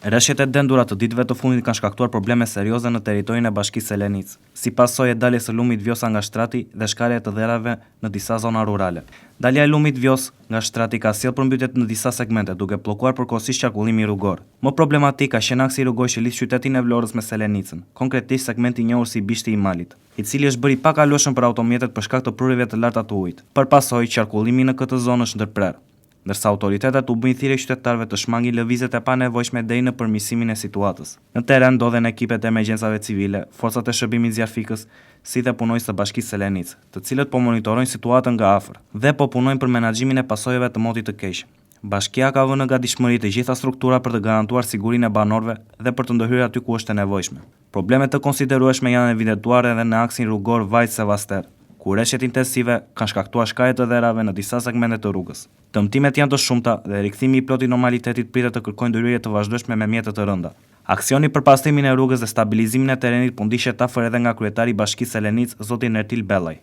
Rreshjet e dendura të ditëve të fundit kanë shkaktuar probleme serioze në territorin e Bashkisë së Lenicë, si pasojë e daljes së lumit vjosa nga shtrati dhe shkarje të dherave në disa zona rurale. Dalja e lumit vjos nga shtrati ka sjellë përmbytje në disa segmente, duke bllokuar përkohësisht qarkullimi rrugor. Më problematik ka qenë aksi rrugor që lidh qytetin e Vlorës me Selenicën, konkretisht segmenti i njohur si Bishti i Malit, i cili është bërë i pakalueshëm për automjetet për shkak të prurjeve të larta të ujit. Për pasojë, qarkullimi në këtë zonë është ndërprer, ndërsa autoritetet u bëjnë thirrje qytetarëve të shmangin lëvizjet e panevojshme deri në përmirësimin e situatës. Në terren ndodhen ekipet e emergjencave civile, forcat e shërbimit zjarfikës, si dhe punojnës të Bashkisë së Lenicë, të cilët po monitorojnë situatën nga afër dhe po punojnë për menaxhimin e pasojave të motit të keq. Bashkia ka vënë në gatishmëri të gjitha strukturat për të garantuar sigurinë e banorëve dhe për të ndërhyrë aty ku është e nevojshme. Problemet të konsiderueshme janë evidentuar edhe në aksin rrugor Vajt-Sevaster, ku rreshjet intensive kanë shkaktuar shkarje të dherave në disa segmente të rrugës. Dëmtimet janë të shumta dhe rikthimi i plotë i normalitetit pritet të kërkojë ndërhyrje të vazhdueshme me mjete të rënda. Aksioni për pastrimin e rrugës dhe stabilizimin e terrenit po ndiqet afër edhe nga kryetari i Bashkisë së Lenicë, zoti Nertil Bellaj.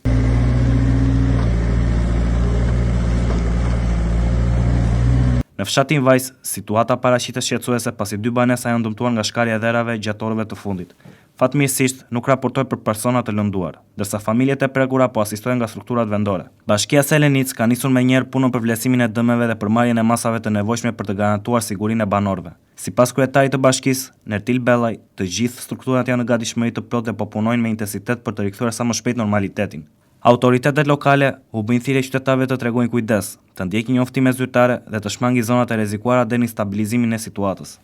Në fshatin Vajs, situata paraqitet shqetësuese pasi 2 banesa janë dëmtuar nga shkarja e dherave gjatë orëve të fundit. Fatmirësisht nuk raportoi për persona të lënduar, ndërsa familjet e prekura po asistohen nga strukturat vendore. Bashkia së Lenicë ka nisur menjëherë punën për vlerësimin e dëmeve dhe përmarrjen e masave të nevojshme për të garantuar sigurinë e banorëve. Sipas kryetarit të bashkisë, Nertil Bellaj, të gjithë strukturat janë në gatishmëri të plotë dhe po punojnë me intensitet për të rikthyer sa më shpejt normalitetin. Autoritetet lokale u bëjnë thirrje qytetarëve të tregojnë kujdes, të ndjekin njoftime zyrtare dhe të shmangin zonat e rrezikuara deri në stabilizimin e situatës.